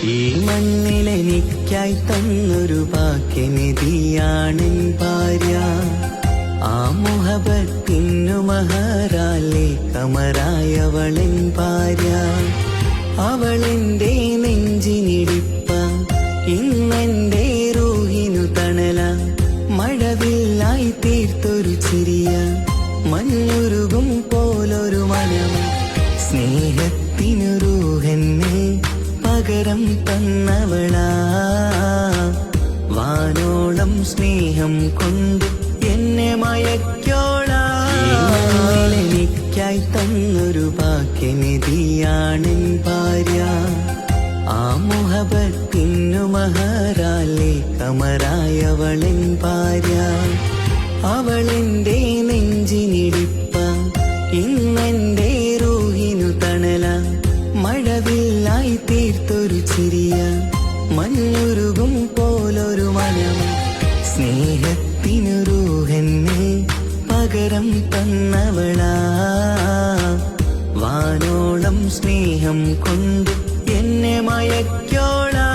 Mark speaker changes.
Speaker 1: ഈ മണ്ണിലെനിക്കായി തന്നൊരു ഭാഗ്യനിധിയാണെൻ ഭാര്യ. ആ മുഹബത്തിനു മഹറാലെ കമറായവളെൻ ഭാര്യ. അവളെന്റെ നെഞ്ചിനിടിപ്പ, ഇന്നെന്റെ റൂഹിനു തണല. മഴവില്ലായി തീർത്തൊരു ചിരിയ, മഞ്ഞുരുകും പോലൊരു മനം. സ്നേഹത്തിനു റൂഹെന്നെ പകരം തന്നവളാ. വാനോളം സ്നേഹം കൊണ്ട് എന്നെ മയക്കോളാ. എനിക്കായി തന്നൊരു ഭാഗ്യനിധിയാണെൻ ഭാര്യ. ആ മുഹബത്തിനു മഹറാലെ കമറായവളെൻ ഭാര്യ. അവളെന്റെ നെഞ്ചിനിടിപ്പ, ഇന്നെന്റെ റൂഹിനു തണല. മഴവില്ലായി തീർത്തൊരു ചിരിയ, മഞ്ഞുരുകും പോലൊരു മനം. സ്നേഹത്തിനു റൂഹെന്നെ പകരം തന്നവളാ. വാനോളം സ്നേഹം കൊണ്ട് എന്നെ മയക്കോളാ.